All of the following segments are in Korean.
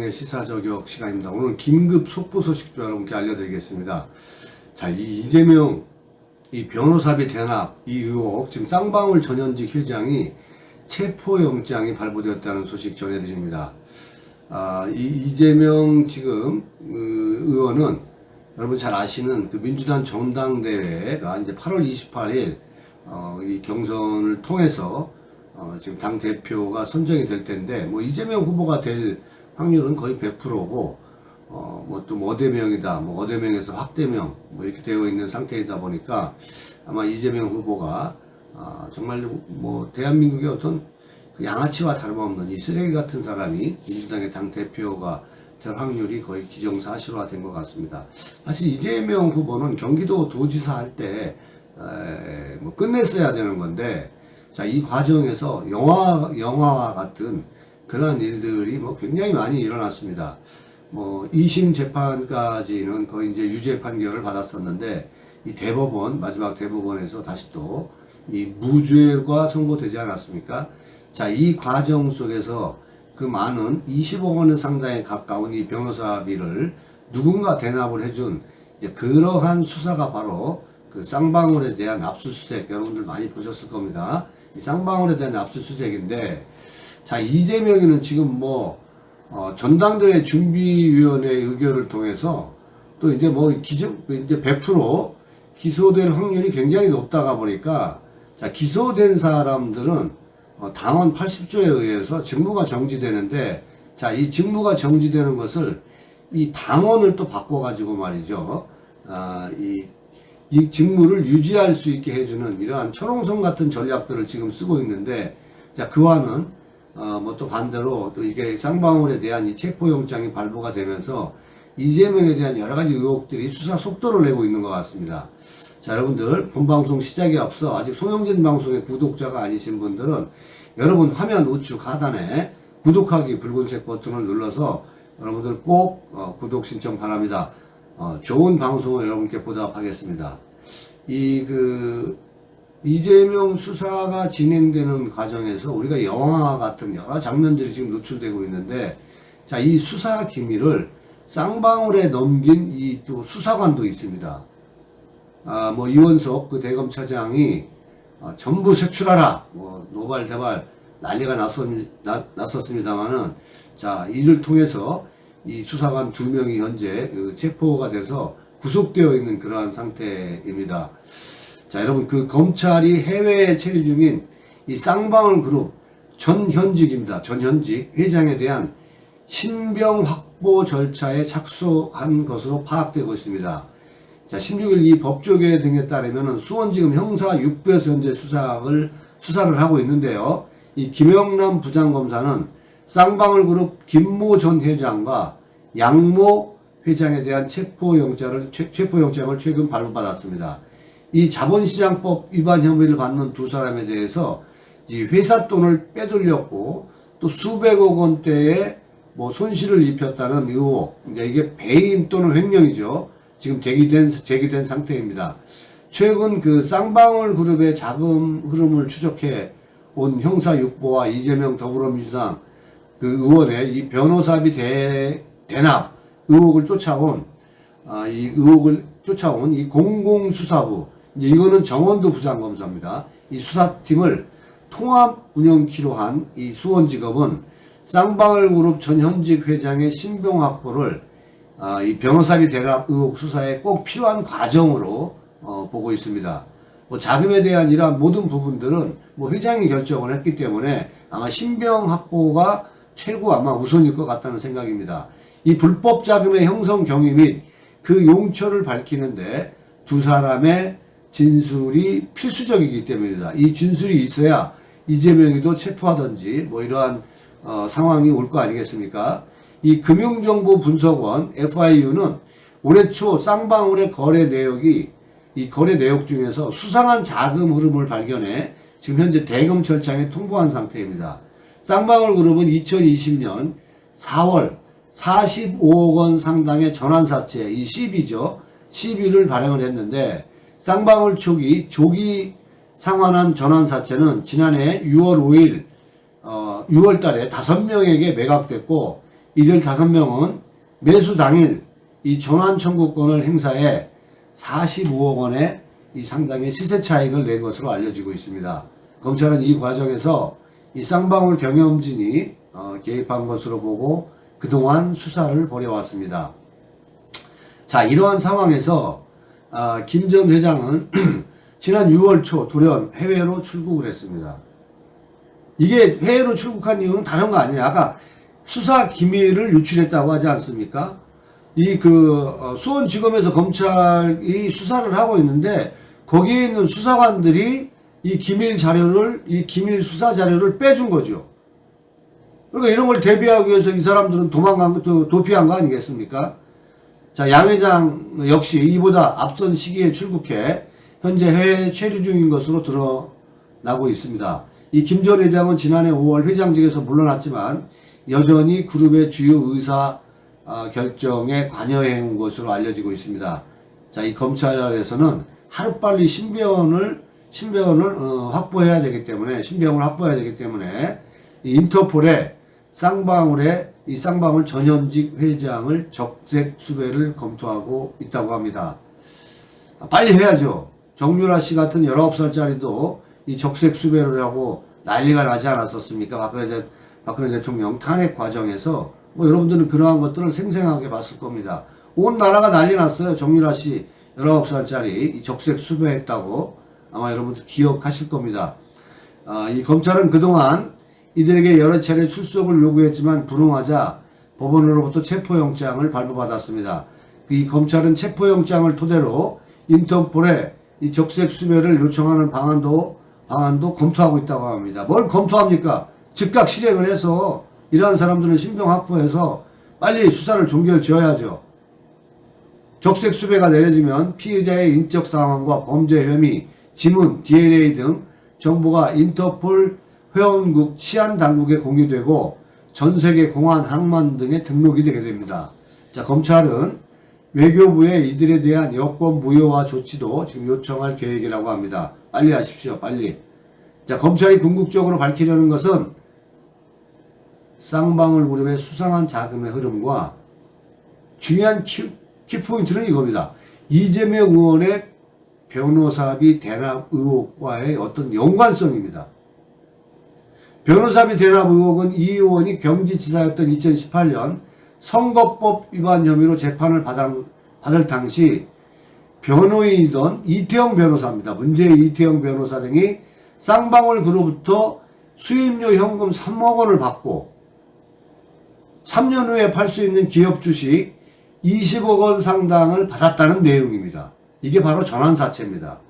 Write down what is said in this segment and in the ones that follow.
최경영의 시사저격 시간입니다. 오늘 긴급 속보 소식도 여러분께 알려드리겠습니다. 자, 이 이재명 이 변호사비 대납 이 의혹, 지금 쌍방울 전현직 회장이 체포영장이 발부되었다는 소식 전해드립니다. 이 이재명 지금 의원은 여러분 잘 아시는 그 민주당 전당대회가 이제 8월 28일 이 경선을 통해서 지금 당 대표가 선정이 될 텐데, 뭐 이재명 후보가 될 확률은 거의 100%고, 또 어대명이다, 어대명에서 확대명, 이렇게 되어 있는 상태이다 보니까 아마 이재명 후보가 정말 대한민국의 어떤 그 양아치와 다름없는 이 쓰레기 같은 사람이 민주당의 당 대표가 될 확률이 거의 기정사실화된 것 같습니다. 사실 이재명 후보는 경기도 도지사 할 때 끝냈어야 되는 건데, 자, 이 과정에서 영화와 같은 그러한 일들이 굉장히 많이 일어났습니다. 2심 재판까지는 거의 이제 유죄 판결을 받았었는데, 이 대법원, 마지막 대법원에서 다시 또 이 무죄가 선고되지 않았습니까? 자, 이 과정 속에서 그 많은 20억 원 상당에 가까운 이 변호사비를 누군가 대납을 해준 이제 그러한 수사가 바로 그 쌍방울에 대한 압수수색, 여러분들 많이 보셨을 겁니다. 이 쌍방울에 대한 압수수색인데, 자, 이재명이는 지금 전당대회 준비위원회 의결을 통해서 또 이제 이제 100% 기소될 확률이 굉장히 높다가 보니까, 자, 기소된 사람들은 당원 80조에 의해서 직무가 정지되는데, 자, 이 직무가 정지되는 것을 이 당원을 또 바꿔가지고 말이죠. 이 직무를 유지할 수 있게 해주는 이러한 철옹성 같은 전략들을 지금 쓰고 있는데, 자, 그와는 또 반대로 또 이게 쌍방울에 대한 이 체포영장이 발부가 되면서 이재명에 대한 여러 가지 의혹들이 수사 속도를 내고 있는 것 같습니다. 자, 여러분들 본방송 시작에 앞서 아직 송영진 방송의 구독자가 아니신 분들은 여러분 화면 우측 하단에 구독하기 붉은색 버튼을 눌러서 여러분들 꼭 구독 신청 바랍니다. 좋은 방송을 여러분께 보답하겠습니다. 이재명 수사가 진행되는 과정에서 우리가 영화와 같은 여러 장면들이 지금 노출되고 있는데, 자, 이 수사 기밀을 쌍방울에 넘긴 이 또 수사관도 있습니다. 이원석 그 대검차장이 전부 색출하라, 노발대발 난리가 났었습니다만은, 자, 이를 통해서 이 수사관 2명이 현재 체포가 돼서 구속되어 있는 그러한 상태입니다. 자, 여러분, 그 검찰이 해외에 체류 중인 이 쌍방울 그룹 전현직입니다. 전현직 회장에 대한 신병 확보 절차에 착수한 것으로 파악되고 있습니다. 자, 16일 이 법조계 등에 따르면 수원지검 형사 6부에서 현재 수사를 하고 있는데요. 이 김영남 부장검사는 쌍방울 그룹 김모 전 회장과 양모 회장에 대한 체포영장을 최근 발부받았습니다. 이 자본시장법 위반 혐의를 받는 두 사람에 대해서 이 회사 돈을 빼돌렸고 또 수백억 원대의 손실을 입혔다는 의혹, 이제 이게 배임 또는 횡령이죠. 지금 제기된 상태입니다. 최근 그 쌍방울 그룹의 자금 흐름을 추적해 온 형사 6부와 이재명 더불어민주당 그 의원의 이 변호사비 대납 의혹을 쫓아온 이 공공수사부, 이제 이거는 정원도 부장검사입니다. 이 수사팀을 통합 운영키로 한 이 수원지검은 쌍방울 그룹 전현직 회장의 신병 확보를 이 변호사비 대납 의혹 수사에 꼭 필요한 과정으로 보고 있습니다. 자금에 대한 이러한 모든 부분들은 회장이 결정을 했기 때문에 아마 신병 확보가 최고 아마 우선일 것 같다는 생각입니다. 이 불법 자금의 형성 경위 및 그 용처를 밝히는데 두 사람의 진술이 필수적이기 때문입니다. 이 진술이 있어야 이재명이도 체포하든지 이러한 상황이 올 거 아니겠습니까? 이 금융정보분석원 FIU는 올해 초 쌍방울의 거래 내역 중에서 수상한 자금 흐름을 발견해 지금 현재 대검찰청에 통보한 상태입니다. 쌍방울 그룹은 2020년 4월 45억 원 상당의 전환사채, 이 CB죠. CB를 발행을 했는데, 쌍방울 초기 조기 상환한 전환사채는 지난해 6월 5일 6월 달에 5명에게 매각됐고, 이들 5명은 매수 당일 이 전환 청구권을 행사해 45억 원의 이 상당의 시세 차익을 낸 것으로 알려지고 있습니다. 검찰은 이 과정에서 이 쌍방울 경영진이 개입한 것으로 보고 그동안 수사를 벌여왔습니다. 자, 이러한 상황에서 김 전 회장은 지난 6월 초 돌연 해외로 출국을 했습니다. 이게 해외로 출국한 이유는 다른 거 아니에요. 아까 수사 기밀을 유출했다고 하지 않습니까? 수원지검에서 검찰이 수사를 하고 있는데 거기에 있는 수사관들이 이 기밀 수사 자료를 빼준 거죠. 그러니까 이런 걸 대비하기 위해서 이 사람들은 도피한 거 아니겠습니까? 자, 양 회장 역시 이보다 앞선 시기에 출국해 현재 해외 체류 중인 것으로 드러나고 있습니다. 이 김 전 회장은 지난해 5월 회장직에서 물러났지만 여전히 그룹의 주요 의사 결정에 관여해 온 것으로 알려지고 있습니다. 자, 이 검찰에서는 하루빨리 신병을 확보해야 되기 때문에 이 인터폴에 이 쌍방울 전현직 회장을 적색 수배를 검토하고 있다고 합니다. 빨리 해야죠. 정유라 씨 같은 19살짜리도 이 적색 수배를 하고 난리가 나지 않았었습니까? 박근혜 대통령 탄핵 과정에서 여러분들은 그러한 것들을 생생하게 봤을 겁니다. 온 나라가 난리 났어요. 정유라 씨 19살짜리 이 적색 수배했다고 아마 여러분들 기억하실 겁니다. 이 검찰은 그동안 이들에게 여러 차례 출석을 요구했지만 불응하자 법원으로부터 체포영장을 발부받았습니다. 이 검찰은 체포영장을 토대로 인터폴에 이 적색 수배를 요청하는 방안도 검토하고 있다고 합니다. 뭘 검토합니까? 즉각 실행을 해서 이러한 사람들은 신병 확보해서 빨리 수사를 종결 지어야죠. 적색 수배가 내려지면 피의자의 인적 상황과 범죄 혐의, 지문, DNA 등 정보가 인터폴 회원국 치안 당국에 공유되고 전 세계 공안, 항만 등에 등록이 되게 됩니다. 자, 검찰은 외교부에 이들에 대한 여권 무효화 조치도 지금 요청할 계획이라고 합니다. 빨리 하십시오. 빨리. 자, 검찰이 궁극적으로 밝히려는 것은 쌍방울 그룹의 수상한 자금의 흐름과 중요한 키포인트는 이겁니다. 이재명 의원의 변호사비 대납 의혹과의 어떤 연관성입니다. 변호사비 대납 의혹은 이 의원이 경기지사였던 2018년 선거법 위반 혐의로 재판을 받을 당시 변호인이던 이태영 변호사입니다. 문제의 이태영 변호사 등이 쌍방울 그룹부터 수임료 현금 3억 원을 받고 3년 후에 팔 수 있는 기업 주식 20억 원 상당을 받았다는 내용입니다. 이게 바로 전환사채입니다.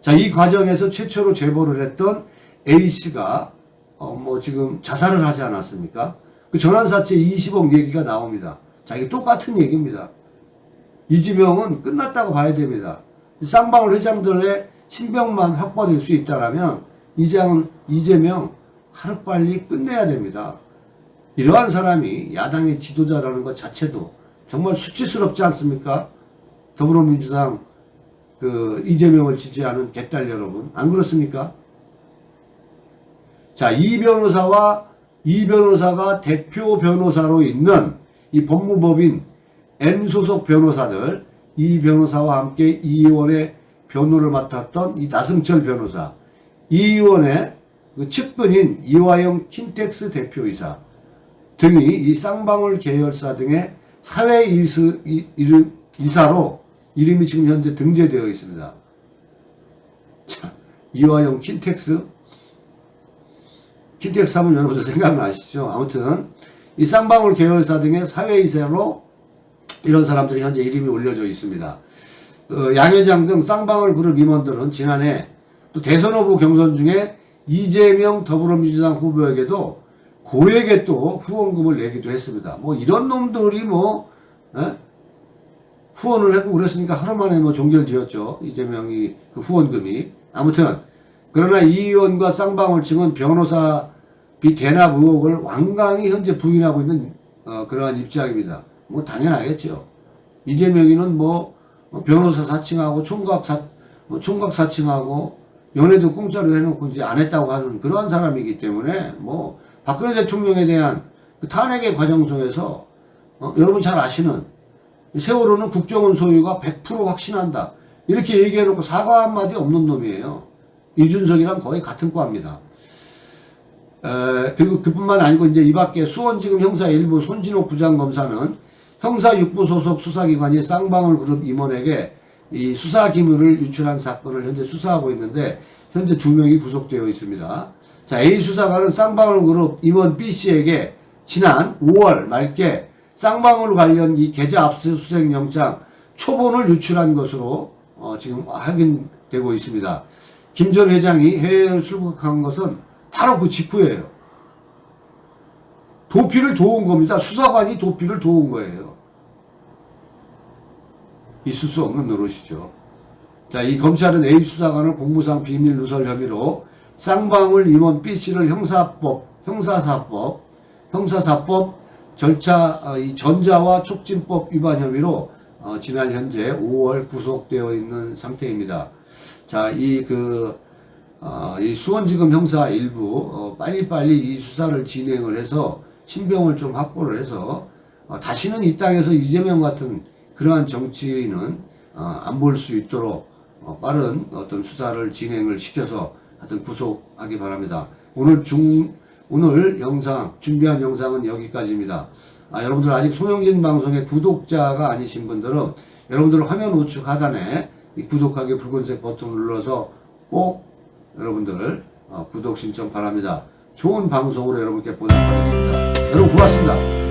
자, 이 과정에서 최초로 제보를 했던 A씨가 지금 자살을 하지 않았습니까? 그 전환사채 20억 얘기가 나옵니다. 자, 이게 똑같은 얘기입니다. 이재명은 끝났다고 봐야 됩니다. 쌍방울 회장들의 신병만 확보될 수 있다면 이재명 하루빨리 끝내야 됩니다. 이러한 사람이 야당의 지도자라는 것 자체도 정말 수치스럽지 않습니까? 더불어민주당 이재명을 지지하는 개딸 여러분, 안 그렇습니까? 자, 이 변호사가 대표 변호사로 있는 이 법무법인 N소속 변호사들, 이 변호사와 함께 이 의원의 변호를 맡았던 이 나승철 변호사, 이 의원의 측근인 이화영 킨텍스 대표이사 등이 이 쌍방울 계열사 등의 사회이사로 이름이 지금 현재 등재되어 있습니다. 자, 이화영 킨텍스 하면 여러분들 생각나시죠? 아무튼 이 쌍방울 계열사 등의 사회이사로 이런 사람들이 현재 이름이 올려져 있습니다. 양 회장 등 쌍방울 그룹 임원들은 지난해 또 대선 후보 경선 중에 이재명 더불어민주당 후보에게도 고액의 또 후원금을 내기도 했습니다. 이런 놈들이 후원을 했고 그랬으니까 하루 만에 종결 지었죠. 이재명이 그 후원금이. 아무튼 그러나 이 의원과 쌍방울 측은 변호사비 대납 의혹을 완강히 현재 부인하고 있는 그러한 입장입니다. 당연하겠죠. 이재명이는 변호사 사칭하고 총각 사칭하고 연애도 공짜로 해놓고 이제 안 했다고 하는 그러한 사람이기 때문에 박근혜 대통령에 대한 그 탄핵의 과정 속에서 여러분 잘 아시는 세월호는 국정원 소유가 100% 확신한다. 이렇게 얘기해놓고 사과 한마디 없는 놈이에요. 이준석이랑 거의 같은 과입니다. 그리고 그뿐만 아니고 이제 이 밖에 수원지검 형사 일부 손진옥 부장검사는 형사 6부 소속 수사기관이 쌍방울 그룹 임원에게 이 수사 기밀을 유출한 사건을 현재 수사하고 있는데 현재 2명이 구속되어 있습니다. 자, A 수사관은 쌍방울 그룹 임원 B씨에게 지난 5월 말께 쌍방울 관련 이 계좌 압수수색 영장 초본을 유출한 것으로 지금 확인되고 있습니다. 김 전 회장이 해외에 출국한 것은 바로 그 직후예요. 도피를 도운 겁니다. 수사관이 도피를 도운 거예요. 있을 수 없는 노릇이죠. 자, 이 검찰은 A 수사관을 공무상 비밀 누설 혐의로 쌍방울 임원 B씨를 형사사법 절차 이 전자와 촉진법 위반 혐의로 지난 현재 5월 구속되어 있는 상태입니다. 자, 이 수원지검 형사 일부 빨리빨리 이 수사를 진행을 해서 신병을 좀 확보를 해서 다시는 이 땅에서 이재명 같은 그러한 정치인은 안 볼 수 있도록 빠른 어떤 수사를 진행을 시켜서 하여튼 구속하기 바랍니다. 오늘 준비한 영상은 여기까지입니다. 여러분들 아직 송영진 방송의 구독자가 아니신 분들은 여러분들 화면 우측 하단에 이 구독하기 붉은색 버튼을 눌러서 꼭 여러분들 구독 신청 바랍니다. 좋은 방송으로 여러분께 보답하겠습니다. 여러분 고맙습니다.